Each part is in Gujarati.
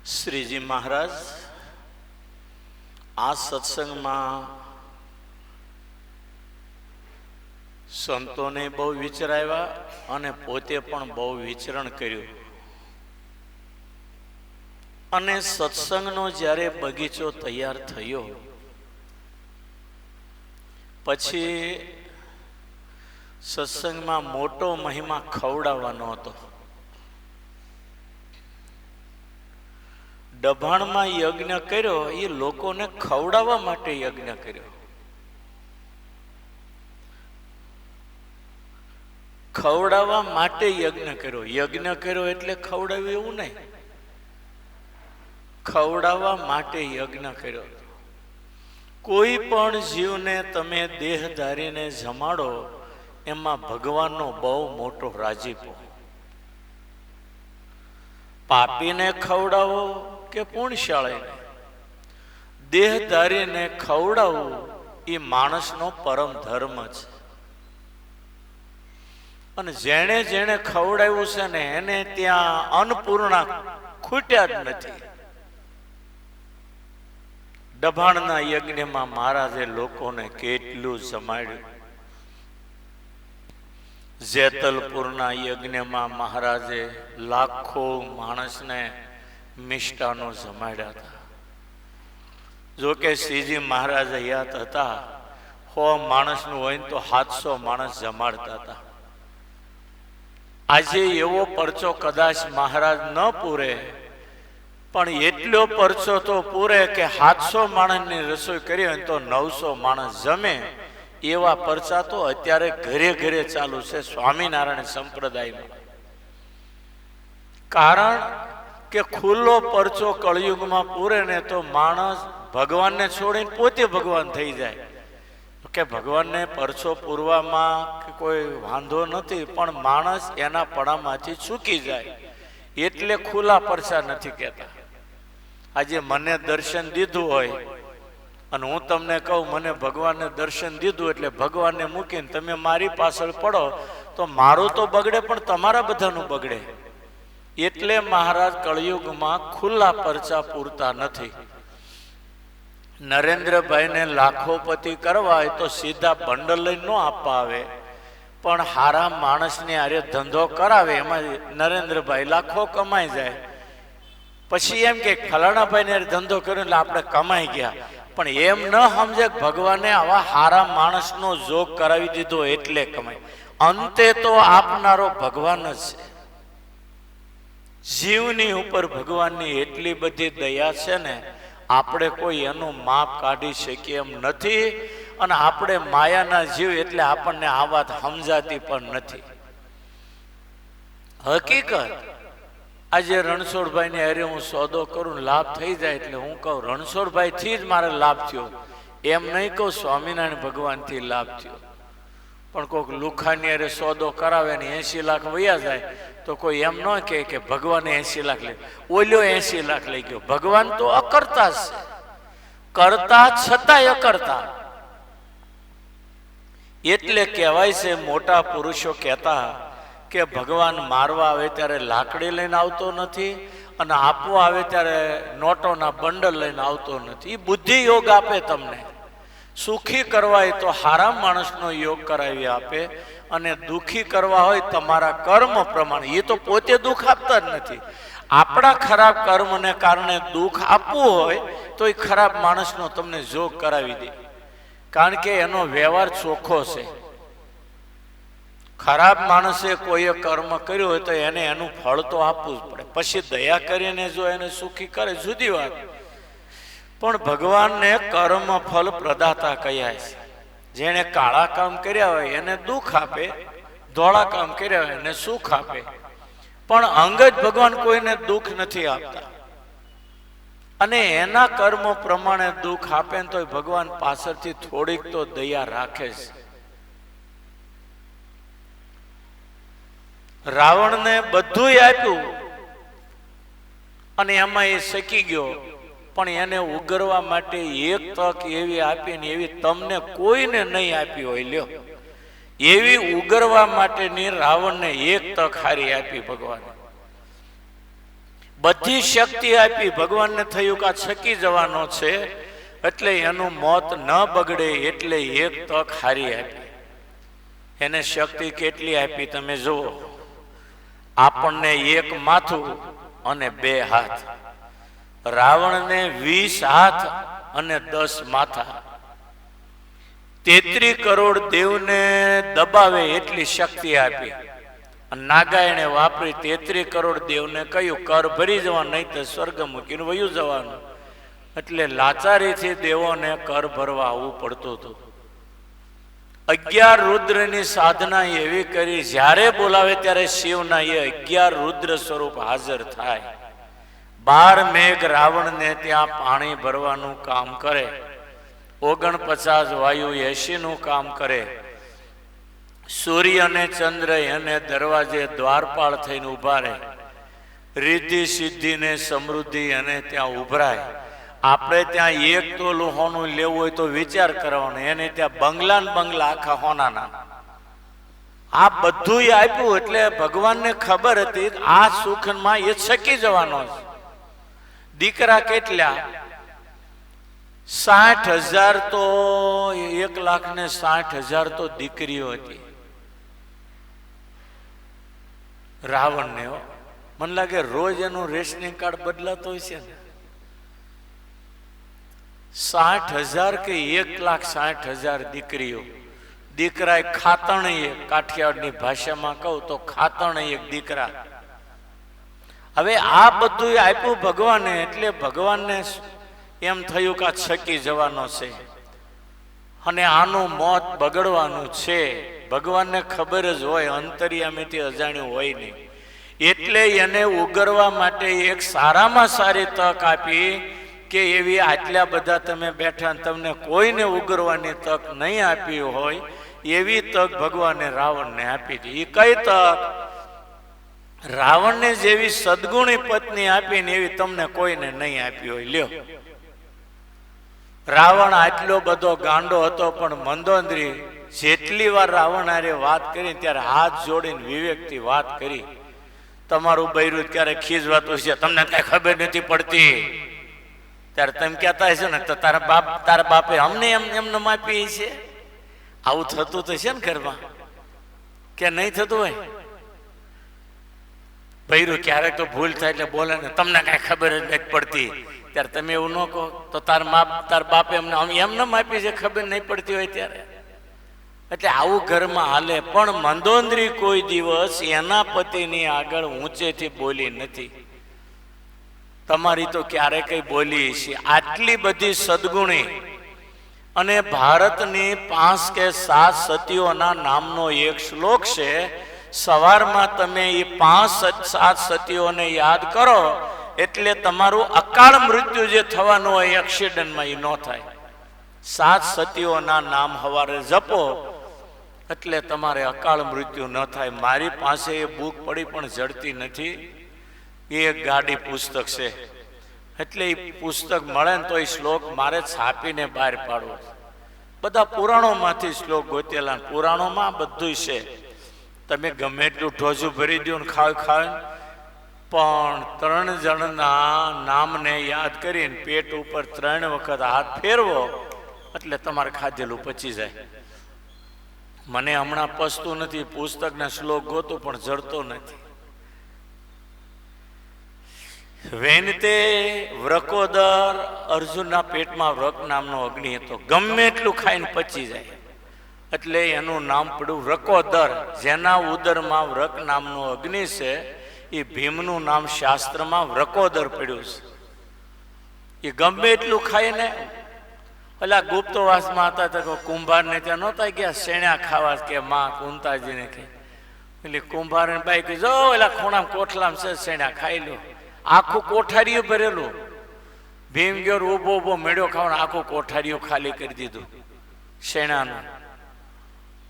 શ્રીજી મહારાજ આ સત્સંગમાં સંતોને બહુ વિચરાવ્યા અને પોતે પણ બહુ વિચરણ કર્યું. અને સત્સંગનો જ્યારે બગીચો તૈયાર થયો પછી સત્સંગમાં મોટો મહિમા ખવડાવવાનો હતો. દભાણમાં યજ્ઞ કર્યો એ લોકોને ખવડાવવા માટે યજ્ઞ કર્યો. ખવડાવવા માટે યજ્ઞ કર્યો. યજ્ઞ કર્યો એટલે ખવડાવ્યું એવું નહીં, ખવડાવવા માટે યજ્ઞ કર્યો. કોઈ પણ જીવને તમે દેહધારીને જમાડો એમાં ભગવાનનો બહુ મોટો રાજીપો. પાપીને ખવડાવો કે પુણ્યશાળીને, દેહધારીને ખવડાવવું એ માણસનો પરમ ધર્મ છે. અને જેણે જેણે ખવડાવ્યું છે ને એને ત્યાં અન્નપૂર્ણા ખૂટ્યા જ નથી. દભાણના યજ્ઞમાં મહારાજે લોકોને કેટલું જમાડ્યું. જેતલપુરના યજ્ઞમાં મહારાજે લાખો માણસને મિષ્ટાનો જમાડ્યા હતા. જોકે શ્રીજી મહારાજ યાદ હતા 100 માણસનું હોય તો 700 માણસ જમાડતા હતા. આજે એવો પરચો કદાચ મહારાજ ન પૂરે, પણ એટલો પરચો તો પૂરે કે 700 માણસની રસોઈ કરી હોય તો 900 માણસ જમે. એવા પરચા તો અત્યારે ઘરે ઘરે ચાલુ છે સ્વામિનારાયણ સંપ્રદાયમાં. કારણ કે ખુલ્લો પરચો કળિયુગમાં પૂરે ને તો માણસ ભગવાનને છોડીને પોતે ભગવાન થઈ જાય. કે ભગવાનને પરચો પૂરવામાં કોઈ વાંધો નથી, પણ માણસ એના પડામાંથી ચૂકી જાય એટલે ખુલ્લા પરચા નથી કહેતા. આજે મને દર્શન દીધું હોય અને હું તમને કહું મને ભગવાનને દર્શન દીધું એટલે ભગવાનને મૂકીને તમે મારી પાછળ પડો તો મારું તો બગડે પણ તમારા બધાનું બગડે. એટલે મહારાજ કળિયુગમાં ખુલ્લા પરચા પૂરતા નથી. નરેન્દ્રભાઈને લાખોપતિ કરવા હોય તો સીધા બંડલ લઈને ન આપવા આવે, પણ હારા માણસને આરે ધંધો કરાવે એમાં નરેન્દ્રભાઈ લાખો કમાઈ જાય. પછી એમ કે ફલાણાભાઈને ધંધો કર્યો એટલે આપણે કમાઈ ગયા. પણ એમ ન સમજે ભગવાને આવા હારા માણસનો જોગ કરાવી દીધો એટલે કમાય. અંતે તો આપનારો ભગવાન જ છે. જીવની ઉપર ભગવાનની એટલી બધી દયા છે ને આપણે કોઈ એનું માપ કાઢી શકીએ એમ નથી. અને આપણે માયાના જીવ એટલે આપણને આ વાત સમજાતી પણ નથી. હકીકત આજે રણછોડભાઈ ને અરે હું સોદો કરું લાભ થઈ જાય એટલે હું કહું રણછોડભાઈ થી જ મારે લાભ થયો, એમ નહીં કહું સ્વામિનારાયણ ભગવાન થી લાભ થયો. પણ કોઈક લુખાની અરે સોદો કરાવે ને 80 લાખ વયા જાય તો કોઈ એમ ન કે ભગવાને 80 લાખ લઈ, ઓલ્યો 80 લાખ લઈ ગયો. ભગવાન તો અકર્તા છે, કરતા છતાંય અકર્તા. એટલે કહેવાય છે મોટા પુરુષો કહેતા કે ભગવાન મારવા આવે ત્યારે લાકડી લઈને આવતો નથી અને આપવા આવે ત્યારે નોટોના બંડલ લઈને આવતો નથી. એ બુદ્ધિ યોગ આપે તમને. સુખી કરવા હોય તો હારા માણસનો યોગ કરાવી આપે, અને દુખી કરવા હોય તમારા કર્મ પ્રમાણે. એ તો પોતે દુઃખ આપતા જ નથી. આપણા ખરાબ કર્મને કારણે દુઃખ આપવું હોય તો એ ખરાબ માણસનો તમને જોગ કરાવી દે, કારણ કે એનો વ્યવહાર ચોખ્ખો છે. ખરાબ માણસે કોઈએ કર્મ કર્યું હોય તો એને એનું ફળ તો આપવું જ પડે. પછી દયા કરીને જો એને સુખી કરે જુદી વાત, પણ ભગવાનને કર્મ ફલ પ્રદાતા કહ્યા છે. જેણે કાળા કામ કર્યા હોય એને દુઃખ આપે, ધોળા કામ કર્યા હોય એને સુખ આપે. પણ અંગત ભગવાન કોઈને દુઃખ નથી આપતા. અને એના કર્મ પ્રમાણે દુઃખ આપે ને તો ભગવાન પાછળથી થોડીક તો દયા રાખે છે. રાવણને બધું આપ્યું અને એમાં એ શકી ગયો, પણ એને ઉગરવા માટે એક તક એવી આપી ને એવી તમને કોઈને નહીં આપી હોય. લ્યો, એવી ઉગરવા માટેની રાવણને એક તક હારી આપી ભગવાન. બધી શક્તિ આપી, ભગવાનને થયું કે આ છકી જવાનો છે એટલે એનું મોત ન બગડે એટલે એક તક હારી આપી. એને શક્તિ કેટલી આપી તમે જુઓ. આપણને એક માથું અને 2 હાથ, રાવણને 20 હાથ અને 10 માથા, 33 કરોડ દેવને દબાવે એટલી શક્તિ આપી. નાગાયણે વાપરી 33 કરોડ દેવને કહ્યું કર ભરી જવાનું, નહીં તો સ્વર્ગ મૂકીને વયું જવાનું. એટલે લાચારીથી દેવોને કર ભરવા આવવું પડતું હતું. 11 રુદ્રની સાધના એવી કરી, જ્યારે બોલાવે ત્યારે શિવના એ 11 રુદ્ર સ્વરૂપ હાજર થાય. 12 મેઘ રાવણને ત્યાં પાણી ભરવાનું કામ કરે, 49 વાયુ 80 નું કામ કરે. સૂર્ય અને ચંદ્ર એને દરવાજે દ્વારપાળ થઈને ઉભા રહે. રિદ્ધિ સિદ્ધિ ને સમૃદ્ધિ એને ત્યાં ઉભરાય. આપણે ત્યાં 1 તોલું હોનું લેવું હોય તો વિચાર કરવાનો, એને ત્યાં બંગલા ને બંગલા આખા હોનાના. આ બધું આપ્યું એટલે ભગવાનને ખબર હતી આ સુખમાં એ છકી જવાનો છે. દીકરા કેટલા? 60,000 તો 1,60,000 તો દીકરીઓ હતી રાવણને. મને લાગે રોજ એનું રેશનિંગ કાર્ડ બદલાતો હોય છે ને. 60,000 કે 1,60,000 દીકરીઓ. દીકરા ખાતણ એક, કાઠિયાવાડની ભાષામાં કહું તો ખાતણ એક દીકરા. હવે આ બધું આપ્યું ભગવાને, એટલે ભગવાનને એમ થયું કે આ છકી જવાનો છે અને આનું મોત બગડવાનું છે. ભગવાનને ખબર જ હોય, અંતર્યામીથી અજાણ્યું હોય નહીં. એટલે એને ઉગરવા માટે એક સારામાં સારી તક આપી કે એવી આટલા બધા તમે બેઠા, તમને કોઈને ઉગરવાની તક નહીં આપી હોય એવી તક ભગવાને રાવણને આપી હતી. એ કઈ તક? રાવણને જેવી સદગુણી પત્ની આપીને એવી તમને કોઈને નહીં આપી હોય. લ્યો, રાવણ આટલો બધો ગાંડો હતો, પણ મંદોદરી જેટલી વાર રાવણ હારે વાત કરી ત્યારે હાથ જોડીને વિવેકથી વાત કરી. તમારું બૈરું ક્યારે ખીજવાતું છે, તમને કઈ ખબર નથી પડતી, ત્યારે તમે કહેતા હશો ને તો તારા બાપે અમને એમને માપી છે. આવું થતું તો છે ને ઘરમાં, કે નહીં થતું હોય? બૈરું ક્યારેક તો ભૂલ થાય એટલે બોલે ને તમને કઈ ખબર જ નથી પડતી, ત્યારે તમે એવું ન કહો તો તાર બાપે એમને માપી છે, ખબર નહીં પડતી હોય ત્યારે. એટલે આવું ઘરમાં હાલે. પણ મંદોદરી કોઈ દિવસ એના પતિની આગળ ઊંચેથી બોલી નથી. તમારી તો ક્યારે કઈ બોલી છે. આટલી બધી સદગુણી. અને ભારતની 5 કે 7 સતીઓના નામનો એક શ્લોક છે. સવારમાં તમે એ 5-7 સતીઓને યાદ કરો એટલે તમારું અકાળ મૃત્યુ જે થવાનું હોય એક્સિડન્ટમાં એ ન થાય. 7 સતીઓના નામ સવારે જપો એટલે તમારે અકાળ મૃત્યુ ન થાય. મારી પાસે એ બુક પડી પણ જડતી નથી. એ એક ગાડી પુસ્તક છે, એટલે એ પુસ્તક મળે ને તો એ શ્લોક મારે છાપીને બહાર પાડવો. બધા પુરાણોમાંથી શ્લોક ગોતેલા, પુરાણોમાં બધું છે. તમે ગમે એટલું ઢોજું ભરી દો ને ખાવ પણ 3 જણના નામને યાદ કરીને પેટ ઉપર 3 વખત હાથ ફેરવો એટલે તમારે ખાધેલું પચી જાય. મને હમણાં પચતું નથી, પુસ્તકના શ્લોક ગોતું પણ જડતો નથી. વેનતે વ્રકોદર, અર્જુનના પેટમાં વ્રક નામનો અગ્નિ હતો, ગમે એટલું ખાઈને પચી જાય, એટલે એનું નામ પડ્યું વ્રકોદર. જેના ઉદરમાં વ્રક નામનો અગ્નિ છે એ ભીમનું નામ શાસ્ત્રમાં વ્રકોદર પડ્યું છે. એ ગમે એટલું ખાઈને, પેલા ગુપ્તવાસમાં હતા તો કુંભારને ત્યાં નહોતા ગયા શેણ્યા ખાવા, કે માં કુંતાજીને કે એટલે કુંભારને બાઈ કે જો એલા ખૂણા કોઠલામાં છે શેણ્યા ખાઈ લો. આખું કોઠારીયું ભરેલું. ભીમ ગયો ઉભો ઉભો મેળ્યો ખાવાનું, આખું કોઠારીયું ખાલી કરી દીધું શેણાનું.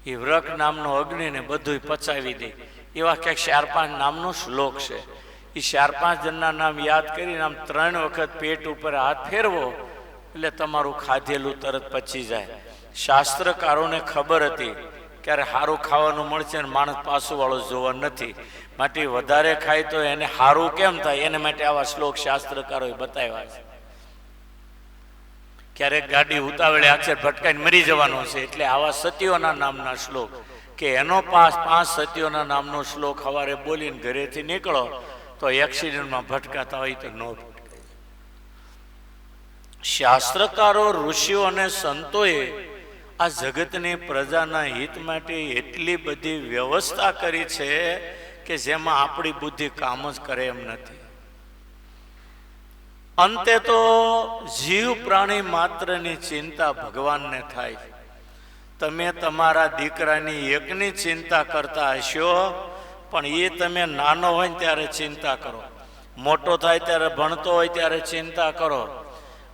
એ વ્રક નામનો અગ્નિને બધું પચાવી દે. એવા ક્યાંક 4-5 નામનો શ્લોક છે. એ 4-5 જણના નામ યાદ કરીને આમ 3 વખત પેટ ઉપર હાથ ફેરવો એટલે તમારું ખાધેલું તરત પચી જાય. શાસ્ત્રકારોને ખબર હતી ક્યારે સારું ખાવાનું મળશે ને માણસ પાછું વાળો જોવા નથી. માટે વધારે ખાય તો એને સારું કેમ થાય એને માટે આવા શ્લોક શાસ્ત્રકારોએ બતાવ્યા છે. ક્યારેક ગાડી ઉતાવળે અક્ષર ભટકાઈને મરી જવાનો છે એટલે આવા સતીઓના નામના શ્લોક કે એનો 5 સતીઓના નામનો શ્લોક સવારે બોલીને ઘરેથી નીકળો તો એક્સિડન્ટમાં ભટકાતા હોય તો ન ભટકાય. શાસ્ત્રકારો ઋષિઓ અને સંતોએ આ જગતની પ્રજાના હિત માટે એટલી બધી વ્યવસ્થા કરી છે કે જેમાં આપણી બુદ્ધિ કામ જ કરે એમ નથી. અંતે તો જીવ પ્રાણી માત્રની ચિંતા ભગવાનને થાય. તમે તમારા દીકરાની એકની ચિંતા કરતા હશો પણ એ તમે નાનો હોય ત્યારે ચિંતા કરો, મોટો થાય ત્યારે ભણતો હોય ત્યારે ચિંતા કરો,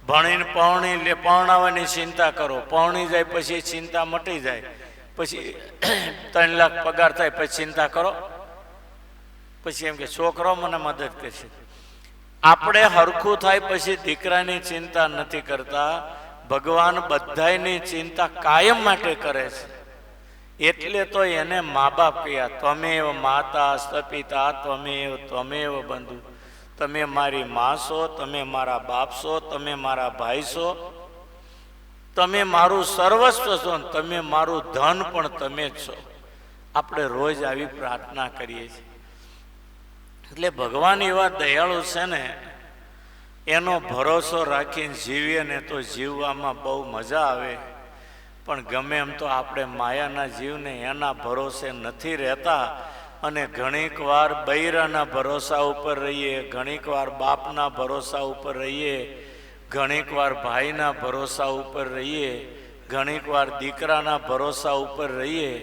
ભણીને પરણાવવાની ચિંતા કરો, પરણી જાય પછી ચિંતા મટી જાય, પછી 3 લાખ પગાર થાય પછી ચિંતા કરો, પછી એમ કે છોકરો મને મદદ કરશે. આપણે હરખું થાય પછી દીકરાની ચિંતા નથી કરતા. ભગવાન બધાની ચિંતા કાયમ માટે કરે છે. એટલે તો એને મા બાપ કહ્યા, ત્વમેવ માતા પિતા ત્વમેવ બંધુ. તમે મારી મા છો, તમે મારા બાપ છો, તમે મારા ભાઈ છો, તમે મારું સર્વસ્વ છો, તમે મારું ધન પણ તમે જ છો. આપણે રોજ આવી પ્રાર્થના કરીએ છીએ. એટલે ભગવાન એવા દયાળુ છે ને, એનો ભરોસો રાખીને જીવીએ ને તો જીવવામાં બહુ મજા આવે. પણ ગમે એમ તો આપણે માયાના જીવને એના ભરોસે નથી રહેતા અને ઘણીક વાર બૈરાના ભરોસા ઉપર રહીએ, ઘણીક વાર બાપના ભરોસા ઉપર રહીએ, ઘણીક વાર ભાઈના ભરોસા ઉપર રહીએ, ઘણીક વાર દીકરાના ભરોસા ઉપર રહીએ.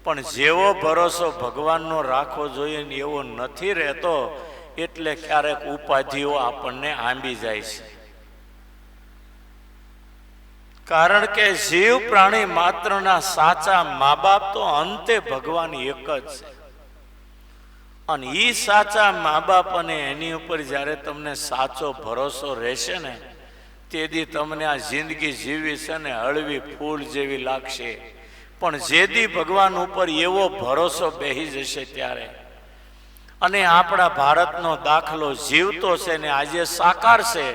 પણ જેવો ભરોસો ભગવાનનો રાખવો જોઈએ ને એવો નથી રહેતો. એટલે ક્યારેક ઉપાધિઓ આપણને આંબી જાય છે. કારણ કે જીવ પ્રાણી માત્રના સાચા મા બાપ તો અંતે ભગવાન એક જ છે. અને એ સાચા મા બાપ અને એની ઉપર જ્યારે તમને સાચો ભરોસો રહેશે ને તેથી તમને આ જિંદગી જીવી છે ને હળવી ફૂલ જેવી લાગશે. પણ જેથી ભગવાન ઉપર એવો ભરોસો બેસી જશે ત્યારે, અને આપણા ભારતનો દાખલો જીવતો છે ને આજે સાકાર છે.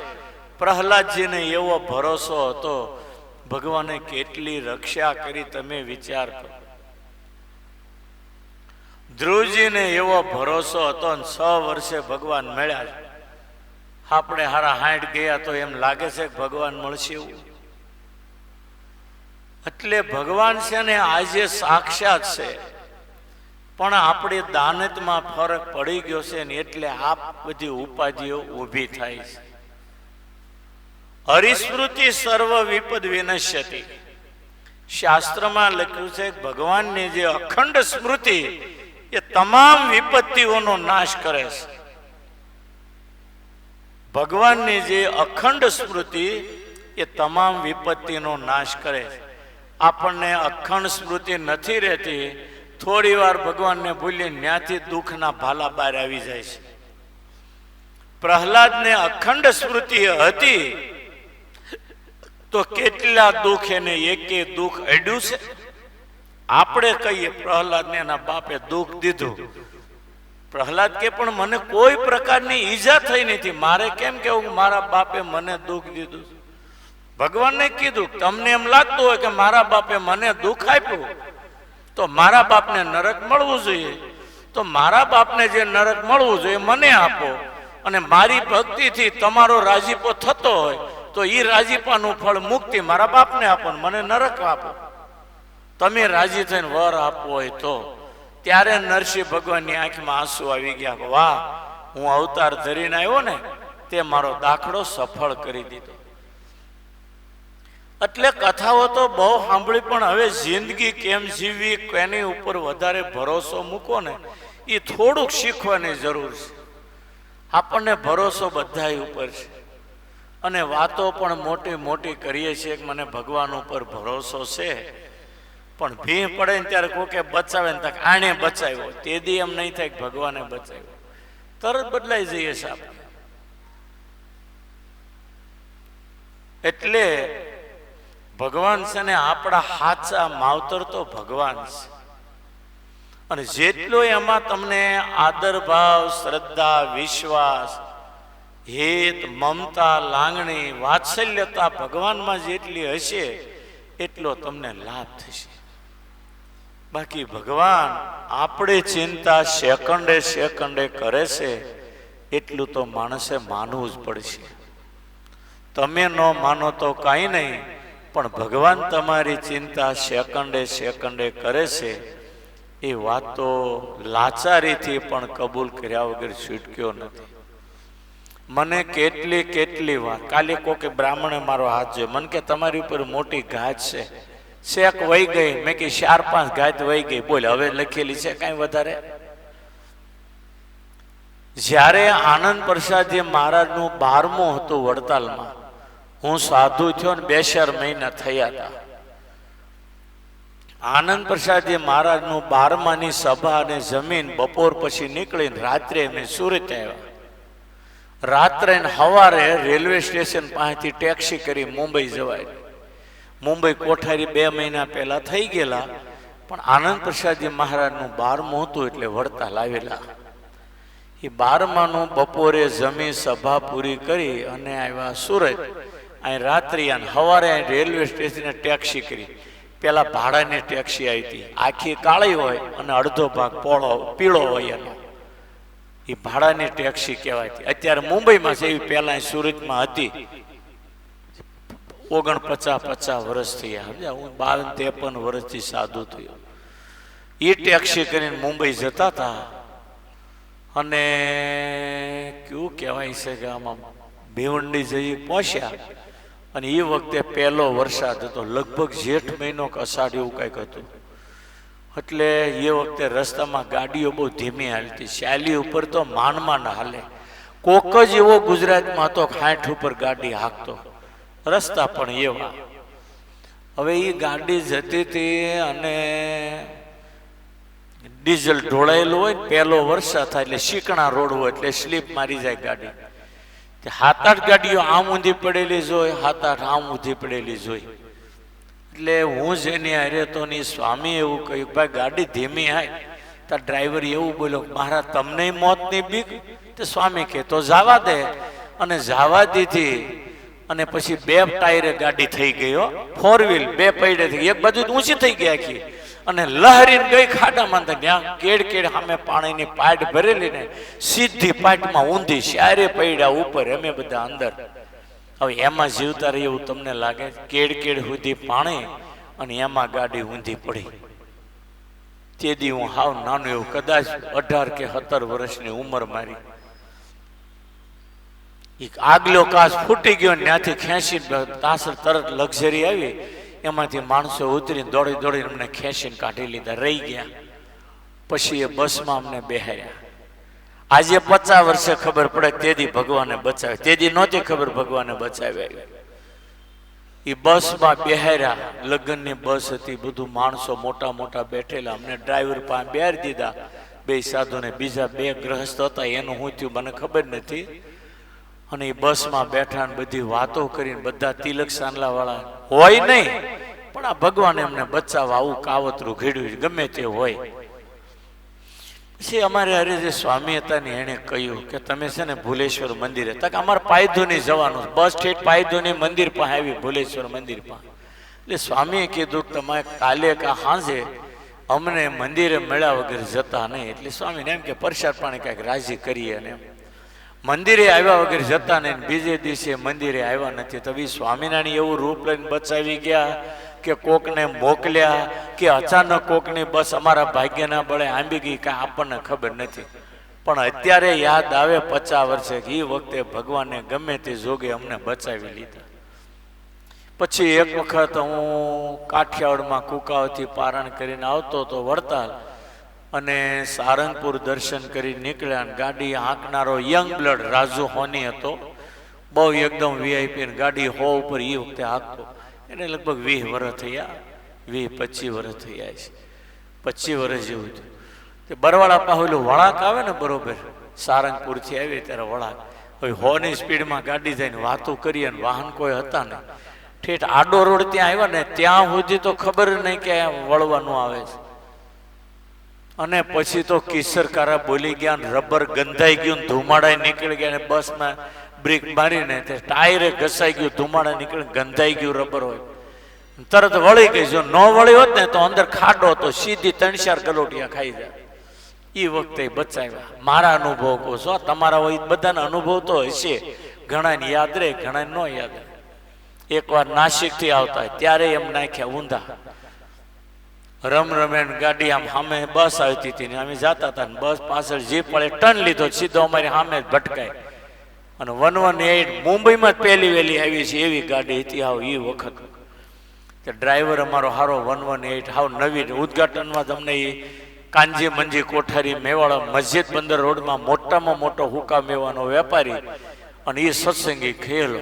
પ્રહલાદજીને એવો ભરોસો હતો, ભગવાને કેટલી રક્ષા કરી તમે વિચાર કરો. ધ્રુવજીને એવો ભરોસો હતો ને 6 વર્ષે ભગવાન મળ્યા. આપણે હારા 60 ગયા તો એમ લાગે છે કે ભગવાન મળશે એવું. એટલે ભગવાન છે ને આજે સાક્ષાત છે, પણ આપણી દાનતમાં ફરક પડી ગયો છે ને એટલે આ બધી ઉપાધિઓ ઊભી થાય છે. હરિસ્મૃતિ સર્વ વિપદ વિનશ્યતિ. શાસ્ત્રમાં લખ્યું છે કે ભગવાનની જે અખંડ સ્મૃતિ એ તમામ વિપત્તિઓનો નાશ કરે છે. ભગવાનની જે અખંડ સ્મૃતિ એ તમામ વિપત્તિનો નાશ કરે છે. આપણને અખંડ સ્મૃતિ નથી રહેતી, થોડી વાર ભગવાનને ભૂલી ત્યાંથી દુઃખના ભાલા બહાર આવી જાય છે. પ્રહલાદને અખંડ સ્મૃતિ હતી તો કેટલા દુઃખ એને એકે દુઃખ અડ્યું છે. આપણે કહીએ પ્રહલાદને એના બાપે દુઃખ દીધું. પ્રહલાદ કે પણ મને કોઈ પ્રકારની ઈજા થઈ નથી, મારે કેમ કેવું મારા બાપે મને દુઃખ દીધું. ભગવાનને કીધું તમને એમ લાગતું હોય કે મારા બાપે મને દુઃખ આપ્યું તો મારા બાપને નરક મળવું જોઈએ, તો મારા બાપને જે નરક મળવું જોઈએ મને આપો, અને મારી ભક્તિથી તમારો રાજીપો થતો હોય તો એ રાજીપાનું ફળ મુક્તિ મારા બાપને આપો, મને નરક આપો. તમે રાજી થઈને વર આપવો હોય તો. ત્યારે નરસિંહ ભગવાનની આંખમાં આંસુ આવી ગયા. વાહ, હું અવતાર ધરીને આવ્યો ને તે મારો દાખલો સફળ કરી દીધો. એટલે કથાઓ તો બહુ સાંભળી, પણ હવે જિંદગી કેમ જીવવી, એની ઉપર વધારે ભરોસો મૂકો ને એ થોડુંક શીખવાની જરૂર છે. આપણને ભરોસો બધા ઉપર છે અને વાતો પણ મોટી મોટી કરીએ છીએ કે મને ભગવાન ઉપર ભરોસો છે, પણ ભીહ પડે ને ત્યારે કોકે બચાવે ને તક આણે બચાવ્યો, તે દી એમ નહીં થાય કે ભગવાને બચાવ્યો. તરત બદલાઈ જઈએ છે આપણે. એટલે ભગવાન છે ને આપણા સાચા માવતર તો ભગવાન છે. અને જેટલો એમાં તમને આદર ભાવ, શ્રદ્ધા, વિશ્વાસ, હેત, મમતા, લાગણી, વાત્સલ્યતા ભગવાનમાં જેટલી હશે એટલો તમને લાભ થશે. બાકી ભગવાન આપણે ચિંતા સેકન્ડે સેકન્ડે કરે છે એટલું તો માણસે માનવું જ પડશે. તમે ન માનો તો કાંઈ નહીં, પણ ભગવાન તમારી ચિંતા સેકન્ડે સેકન્ડે કરે છે એ વાત તો લાચારીથી પણ કબૂલ કર્યા વગર છૂટક્યો નથી. મને કેટલી વાર કાલે કોકે બ્રાહ્મણે મારો હાથ જોયો, મને કે તમારી ઉપર મોટી ગાજ છે, શેક વહી ગઈ. મેં કે 4-5 ગાજ વહી ગઈ. બોલ હવે લખેલી છે કાંઈ વધારે? જ્યારે આનંદ પ્રસાદજી મહારાજનું 12મું હતું વડતાલમાં, હું સાધુ થયો ને 2-4 મહિના થયા હતા. આનંદ પ્રસાદજી મહારાજનું 12માની સભા અને જમીન બપોર પછી નીકળીને રાત્રે અમે સુરત આવ્યા. રાત્રે સવારે રેલવે સ્ટેશન પાસેથી ટેક્સી કરી મુંબઈ જવાય. મુંબઈ કોઠારી 2 મહિના પહેલા થઈ ગયેલા, પણ આનંદ પ્રસાદજી મહારાજનું 12મું હતું એટલે વડતાલ આવેલા. એ 12માનું બપોરે જમી સભા પૂરી કરી અને આવ્યા સુરત. અહીં રાત્રિ અને સવારે અહીં રેલવે સ્ટેશને ટેક્સી કરી. પેલા ભાડાની ટેક્સી આવી હતી, આખી કાળી હોય અને અડધો ભાગ પીળો હોય એનો, એ ભાડાની ટેક્સી કહેવાય. અત્યારે મુંબઈમાં છે, એવી પહેલા સુરતમાં હતી. 49-50 વર્ષ થયા. હું 52-53 વર્ષથી સાધુ થયો. એ ટેક્સી કરીને મુંબઈ જતા હતા અને કેવું કહેવાય છે કે આમાં ભીવંડી જઈ પહોંચ્યા અને એ વખતે પહેલો વરસાદ હતો, લગભગ જેઠ મહિનો કે અષાઢ એવું કંઈક હતું. એટલે એ વખતે રસ્તામાં ગાડીઓ બહુ ધીમી હાલતી, શાલી ઉપર તો માંડ હાલે. કોક જ એવો ગુજરાતમાં હતો 60 ઉપર ગાડી હાંકતો, રસ્તા પણ એવા. હવે એ ગાડી જતી હતી અને ડીઝલ ઢોળાયેલું હોય, પહેલો વરસાદ થાય એટલે શીકણા રોડ હોય એટલે સ્લીપ મારી જાય ગાડી. 7-8 ગાડીઓ આમ ઊંધી પડેલી જોઈ, 7-8 આમ ઊંધી પડેલી જોઈ. એટલે હું જેની હારે તો ની સ્વામી એવું કહ્યું, ભાઈ ગાડી ધીમી હાય. તો ડ્રાઈવર એવું બોલ્યો, મહારાજ તમને મોતની બીક? તો સ્વામી કે તો જવા દે. અને જવા દીધી અને પછી 2 ટાયરે ગાડી થઈ ગઈ, 4 વ્હીલ 2 પૈડે થઈ ગઈ, એક બાજુ ઊંચી થઈ ગઈ આખી અને લહેરીને ગઈ ખાડામાં. ત્યાં કેડ સામે પાણીની પાઇટ ભરેલી ને સીધી પાઇટમાં ઊંધી શારે પડ્યા ઉપર, અમે બધા અંદર. હવે એમાં જીવતા રહી એવું તમને લાગે? કેડ સુધી પાણી અને એમાં ગાડી ઊંધી પડી. તેથી હું હાવ નાનું એવું, કદાચ 18 કે 17 વર્ષની ઉંમર મારી. આગલો કાચ ફૂટી ગયો, ત્યાંથી ખેંચી તાસર તરત લક્ઝરી આવી, એમાંથી માણસો ઉતરીને દોડીને અમને ખેંચીને કાઢી લીધા, રહી ગયા. પછી એ બસમાં અમને બેહાર્યા. આજે 50 વર્ષે ખબર પડે તેથી ભગવાને બચાવ્યા, તેથી નહોતી ખબર ભગવાને બચાવ્યા. એ બસમાં બેહાર્યા, લગ્નની બસ હતી, બધું માણસો મોટા બેઠેલા. અમને ડ્રાઈવર પાસે બેહારી દીધા, 2 સાધુને, બીજા 2 ગ્રહસ્થ હતા, એનું શું થયું મને ખબર નથી. અને એ બસમાં બેઠા ને બધી વાતો કરીને, બધા તિલક સાંડલા વાળા હોય નહીં, પણ આ ભગવાને એમને બચાવવા આવું કાવતરું ઘડ્યું, ગમે તે હોય. પછી અમારે અરે જે સ્વામી હતા ને એને કહ્યું કે તમે છે ને ભુલેશ્વર મંદિરે, તક અમારે પાયધોની જવાનું, બસ ઠેઠ પાયધોની મંદિર પાસે આવી, ભુલેશ્વર મંદિર પાસે. એટલે સ્વામીએ કીધું કે તમે કાલે કા સાંજે અમને મંદિરે મળ્યા વગર જતા નહીં. એટલે સ્વામીને એમ કે પ્રસાદ પાણી કાંઈક રાજી કરીએ ને એમ. મંદિરે આવ્યા વગર જતા નહીં. બીજે દિવસે મંદિરે આવ્યા નથી. તો બી સ્વામિનારાયણ એવું રૂપ લઈને બચાવી ગયા કે કોકને મોકલ્યા કે અચાનક કોકની બસ અમારા ભાગ્યના બળે આંબી ગઈ, કાંઈ આપણને ખબર નથી. પણ અત્યારે યાદ આવે 50 વર્ષે કે એ વખતે ભગવાને ગમે તે જોગે અમને બચાવી લીધા. પછી એક વખત હું કાઠિયાવાડમાં કુકાવથી પારણ કરીને આવતો હતો વડતાલ, અને સારંગપુર દર્શન કરી નીકળ્યા. ગાડી હાંકનારો યંગ બ્લડ રાજુ હોની હતો, બહુ એકદમ વીઆઈપી ગાડી હો ઉપર એ વખતે હાંકતો. એને લગભગ 20 વર્ષ થયા, 20-25 વર્ષ થયા છે, 25 વર્ષ જેવું થયું. તે બરવાળા પાસેલું વળાંક આવે ને, બરોબર સારંગપુરથી આવી ત્યારે વળાંક. હવે 100ની સ્પીડમાં ગાડી જઈને વાતો કરી અને વાહન કોઈ હતા ને, ઠેઠ આડો રોડ ત્યાં આવ્યા ને ત્યાં સુધી તો ખબર નહીં કે વળવાનું આવે છે. અને પછી તો કિસરકારા બોલી ગયા, રબર ગંધાઈ ગયું, ધુમાડા નીકળી ગયા, અને બસમાં બ્રેક મારીને તે ટાયરે ઘસાઈ ગયું, ધુમાડા નીકળી ગંધાઈ ગયું રબર હોય, તરત વળી ગઈ. જો ન વળી હોત ને તો અંદર ખાડો તો સીધી 3-4 ગલોટિયા ખાઈ જાય. એ વખતે બચાવ્યા. મારા અનુભવ કહો છો, તમારા હોય બધાના અનુભવ તો હશે, ઘણાને યાદ રહે, ઘણા ન યાદ રહે. એકવાર નાસિક થી આવતા ત્યારે એમ નાખ્યા ઊંધા, રમેણ ગાડી આમ સામે બસ આવતી હતી ને અમે જતા હતા, બસ પાછળ જીપ પડે ટર્ન લીધો, સીધો અમારી સામે જ ભટકાય. અને 118 મુંબઈમાં જ પહેલી વહેલી આવી છે એવી ગાડી હતી. હાવ એ વખત ડ્રાઈવર અમારો હારો 118 હાવ નવી ઉદઘાટનમાં તમને એ કાંજી મંજી કોઠારી મેવાડા મસ્જિદ બંદર રોડમાં મોટામાં મોટો હુકા મેવાનો વેપારી અને એ સત્સંગી ખેલો.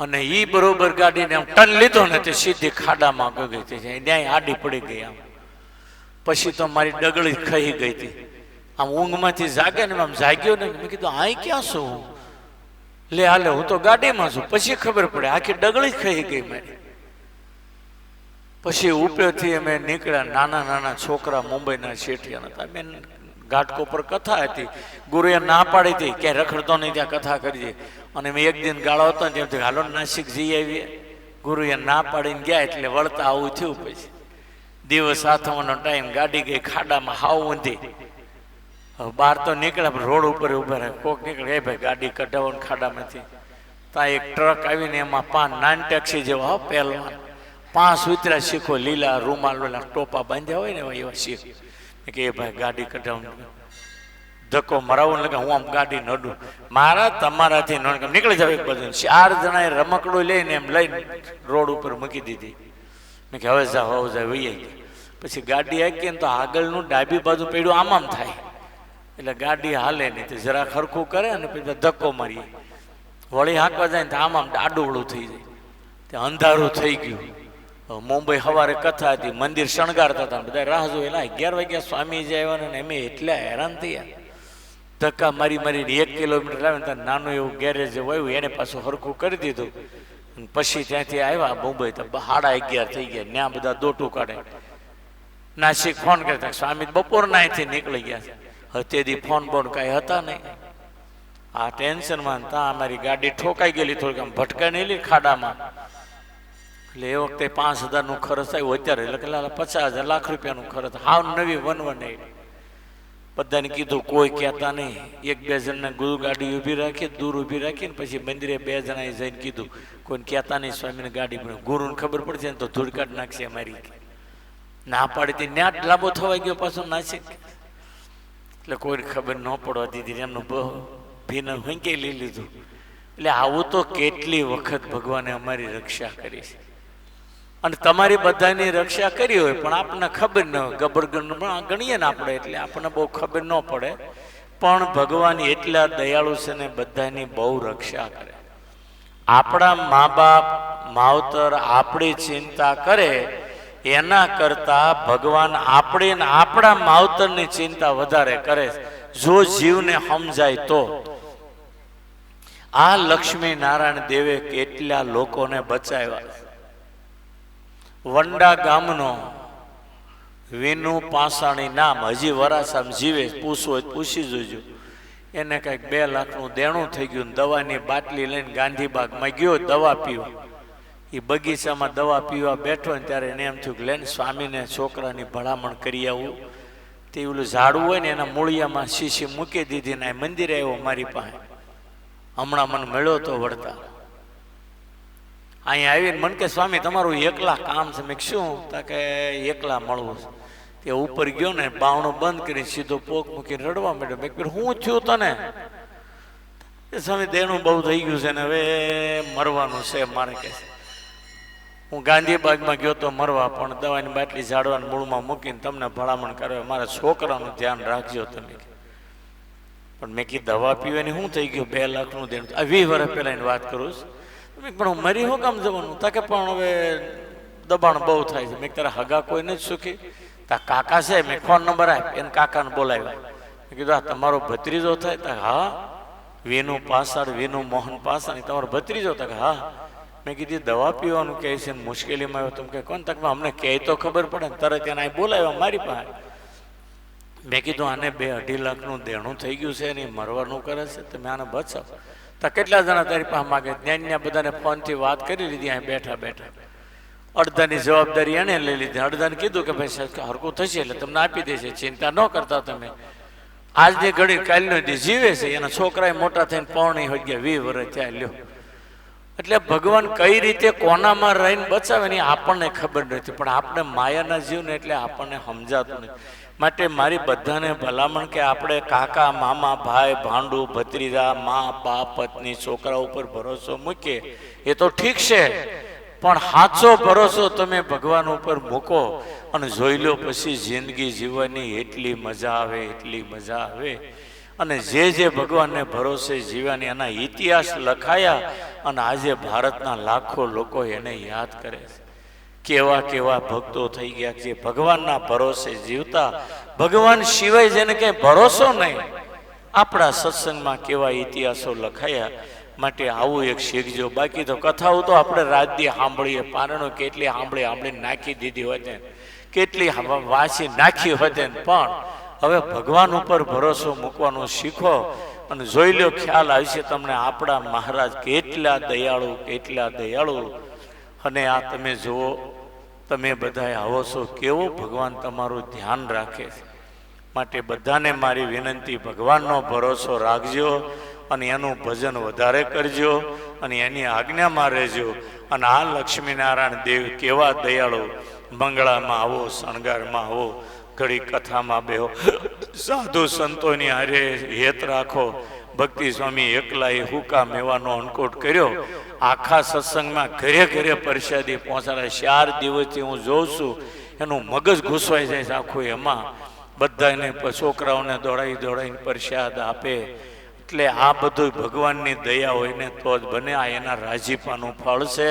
અને ઈ બરોબર ગાડીને આમ ટર્ન લીધો ને તે સીધી ખાડામાં ગઈ હતી, ન્યાય આડી પડી ગઈ. આમ પછી તો મારી ડગળી ખાઈ ગઈ હતી. આમ ઊંઘમાંથી જાગે ને આમ જાગ્યો ને, મેં કીધું આઈ ક્યાં છું? લે હાલે હું તો ગાડીમાં છું. પછી ખબર પડે આખી ડગળી ખાઈ ગઈ મારી. પછી ઉપરથી અમે નીકળ્યા, નાના નાના છોકરા મુંબઈના શેઠિયા હતા. મેં ઘાટકો પર કથા હતી, ગુરુએ ના પાડી હતી ક્યાંય રખડતો નહીં ત્યાં કથા કરીએ. અને મેં એક દિન ગાળો હતો ને ત્યાંથી હાલો નાસિક જઈ આવીએ. ગુરુએ ના પાડીને ગયા એટલે વળતા આવું થયું. પછી દિવસ આથમવાનો ટાઈમ, ગાડી ગઈ ખાડામાં હાવ ઊંધી. બહાર તો નીકળ્યા, રોડ ઉપર ઉભા રહે. કોક નીકળે, એ ભાઈ ગાડી કઢાવો ને ખાડામાંથી. ત્યાં એક ટ્રક આવીને એમાં 5 નાન ટેક્સી જેવા હો પહેલવાન 5 ઉતર્યા શીખો, લીલા રૂમાલ ઓલા ટોપા બાંધ્યા હોય ને એવા શીખ. કે એ ભાઈ ગાડી કઢાવું, ધક્કો મરાવો ને હું આમ ગાડી નડું, મારા તમારાથી નીકળી જાવ એક બાજુ. 4 જણાએ રમકડું લઈને એમ લઈને રોડ ઉપર મૂકી દીધી. મેં કે હવે જાવ વહી ગયા. પછી ગાડી આખી ને તો આગળનું ડાબી બાજુ પડ્યું આમ આમ થાય એટલે ગાડી હાલે નહીં, તો જરા ખરખું કરે અને પછી ધક્કો મારીએ. વળી હાંકવા જાય ને તો આમ આમ આડુવડું થઈ જાય. ત્યાં અંધારું થઈ ગયું. મુંબઈ સવારે કથા હતી, મંદિર શણગારતા હતા, બધા રાહ જોયેલા. 11 વાગ્યા સ્વામીજી આવ્યા ને અમે એટલા હેરાન થયા. ધક્કા મારી મારીને 1 કિલોમીટર આવે ને નાનું એવું ગેરેજ આવ્યું, એને પાછું હરખું કરી દીધું. પછી ત્યાંથી આવ્યા મુંબઈ તો 11:30 થઈ ગયા. ત્યાં બધા દોટું કાઢે. નાસિક ફોન કરતા, સ્વામી બપોરના અહીંથી નીકળી ગયા છે. હવે તેથી ફોન બોન કાંઈ હતા નહીં. આ ટેન્શનમાં ત્યાં અમારી ગાડી ઠોકાઈ ગયેલી, થોડીક આમ ભટકાઈ નહીં ખાડામાં. એટલે એ વખતે 5,000નું ખર્ચ આવ્યું. અત્યારે એટલે 50,000 લાખ રૂપિયાનું ખર્ચ. હાવ નવી 118. બધાને કીધું, કોઈ કહેતા નહીં. 1-2 જણને ગુરુ ગાડી ઊભી રાખી, દૂર ઊભી રાખીને પછી મંદિરે 2 જણાએ જઈને કીધું, કોઈને કહેતા નહીં સ્વામીને ગાડી પણ. ગુરુને ખબર પડશે ને તો ધૂળ કાઢ નાખશે અમારી. ના પાડી ત્યાં જ લાંબો થવાઈ ગયો પાછો નાસિક. એટલે કોઈને ખબર ન પડવા દીધી, એમનું ભીને હંકેલી લઈ લીધું. એટલે આવું તો કેટલી વખત ભગવાને અમારી રક્ષા કરી છે. અને તમારી બધાની રક્ષા કરી હોય પણ આપણને ખબર ન હોય. ગબરગણ ગણીએ ને આપણે એટલે આપણને બહુ ખબર ન પડે. પણ ભગવાન એટલા દયાળુ છે ને બધાની બહુ રક્ષા કરે. આપણા મા બાપ માવતર આપણી ચિંતા કરે એના કરતા ભગવાન આપણા માવતરની ચિંતા વધારે કરે જો જીવને સમજાય તો. આ લક્ષ્મી નારાયણ દેવે કેટલા લોકોને બચાવ્યા. વંડા ગામનો વિનુ પાસાણી નામ હજી વરાસામાં જીવે, પૂછવું હોય પૂછી જોજો. એને કંઈક 2 લાખનું દેણું થઈ ગયું. દવાની બાટલી લઈને ગાંધીબાગમાં ગયો દવા પીવા. એ બગીચામાં દવા પીવા બેઠો ને ત્યારે એને એમ થયું કે લેને સ્વામીને છોકરાની ભલામણ કરી આવું. તે ઓલું ઝાડવું હોય ને એના મૂળિયામાં શીશી મૂકી દીધી ને મંદિરે આવ્યો મારી પાસે. હમણાં મને મળ્યો તો વળતા. અહીંયા આવીને મને કે સ્વામી તમારું એકલા કામ છે. મેં શું તા કે એકલા મળવું છે. તે ઉપર ગયો ને બાવણું બંધ કરી સીધો પોક મૂકીને રડવા માંડ્યો. મેં કીધું હું થયું તને? સ્વામી દેણું બહુ થઈ ગયું છે ને હવે મરવાનું છે મારે. કે હું ગાંધીબાગમાં ગયો તો મરવા, પણ દવાની બાટલી ઝાડવાના મૂળમાં મૂકીને તમને ભલામણ કરે મારા છોકરાનું ધ્યાન રાખજો તમે. પણ મેં કીધું દવા પીવાની શું થઈ ગયું? 2 લાખનું દેણું. આ 20 વર્ષ પહેલા એની વાત કરું છું. પણ હું મરી શું કામ જવાનું? તાકે પણ હવે દબાણ બહુ થાય છે. મેં તારા હગા કોઈ નથી સુખી? તા કાકા છે. મેં ફોન નંબર આપ્યો, એને કાકાને બોલાવ્યા. મેં કીધું આ તમારો ભત્રીજો થાય? તા હા. વિનુ પાસાડ, વિનુ મોહન પાસાણી તમારો ભત્રીજો? તા હા. મેં કીધી દવા પીવાનું કહે છે ને મુશ્કેલીમાં આવ્યો તમે કે કોણ તકમાં અમને કહે તો ખબર પડે ને તરત એને અહીં બોલાવ્યા મારી પાસે. મેં કીધું આને 2-2.5 લાખનું દેણું થઈ ગયું છે ને મરવાનું કરે છે તમે આને બચાવ. તો કેટલા જણા તારી પાસે માગે ત્યાં બધાને ફોનથી વાત કરી લીધી અહીં બેઠા બેઠા. અડધાની જવાબદારી એને લઈ લીધી, અડધાને કીધું કે ભાઈ સાહેબ હરકું થશે એટલે તમને આપી દેશે, ચિંતા ન કરતા તમે. આજની ઘડી કાલનો દી જીવે છે, એના છોકરા મોટા થઈને 20 વર્ષ થયા લ્યો. એટલે ભગવાન કઈ રીતે કોનામાં રહીને બચાવે ને આપણને ખબર નથી, પણ આપણે માયાના જીવને એટલે આપણને સમજાતું નથી. માટે મારી બધાને ભલામણ કે આપણે કાકા મામા ભાઈ ભાંડુ ભત્રીજા મા બાપ પત્ની છોકરા ઉપર ભરોસો મૂકીએ એ તો ઠીક છે, પણ સાચો ભરોસો તમે ભગવાન ઉપર મૂકો અને જોઈ લો પછી જિંદગી જીવવાની એટલી મજા આવે, એટલી મજા આવે. અને જે ભગવાનને ભરોસે જીવ્યાની એના ઇતિહાસ લખાયા અને આજે ભારતના લાખો લોકો એને યાદ કરે છે. કેવા કેવા ભક્તો થઈ ગયા જે ભગવાનના ભરોસે જીવતા, ભગવાન સિવાય જેને કઈ ભરોસો નહીં. આપણા સત્સંગમાં કેવા ઇતિહાસો લખાયા. માટે આવું એક શીખજો. બાકી તો કથાઓ તો આપણે રાત દી સાંભળીએ, પારણો કેટલી સાંભળી નાખી દીધી હોય ને, કેટલી વાંચી નાખી હોય ને, પણ હવે ભગવાન ઉપર ભરોસો મૂકવાનું શીખો અને જોઈ લો ખ્યાલ આવશે તમને આપણા મહારાજ કેટલા દયાળુ, કેટલા દયાળુ. અને આ તમે જુઓ, તમે બધા આવો છો, કેવો ભગવાન તમારું ધ્યાન રાખે છે. માટે બધાને મારી વિનંતી, ભગવાનનો ભરોસો રાખજો અને એનું ભજન વધારે કરજો અને એની આજ્ઞામાં રહેજો. અને આ લક્ષ્મીનારાયણ દેવ કેવા દયાળુ, મંગળામાં આવો, શણગારમાં આવો, ઘડી કથામાં બેહો, સાધુ સંતોની હારે હેત રાખો. ભક્તિ સ્વામી એકલાએ હુકા મેવાનો અન્નકૂટ કર્યો, આખા સત્સંગમાં ઘરે ઘરે પ્રસાદી પહોંચાડે. 4 દિવસથી હું જોઉં છું, એનું મગજ ઘૂસવાઈ જાય છે આખું. એમાં બધાને છોકરાઓને દોડાવીને પ્રસાદ આપે. એટલે આ બધું ભગવાનની દયા હોય ને તો જ બને. આ એના રાજીપાનું ફળ છે,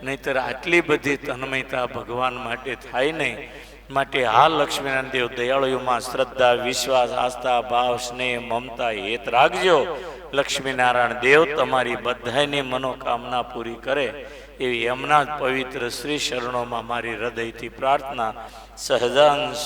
નહીતર આટલી બધી તન્મયતા ભગવાન માટે થાય નહીં. માટે આ લક્ષ્મીનારાયણ દેવ દયાળુમાં શ્રદ્ધા, વિશ્વાસ, આસ્થા, ભાવ, સ્નેહ, મમતા હેત રાખજો. લક્ષ્મીનારાયણ દેવ તમારી બધાની મનોકામના પૂરી કરે એવી એમના જ પવિત્ર શ્રી શરણોમાં મારી હૃદયથી પ્રાર્થના. સહજાંશ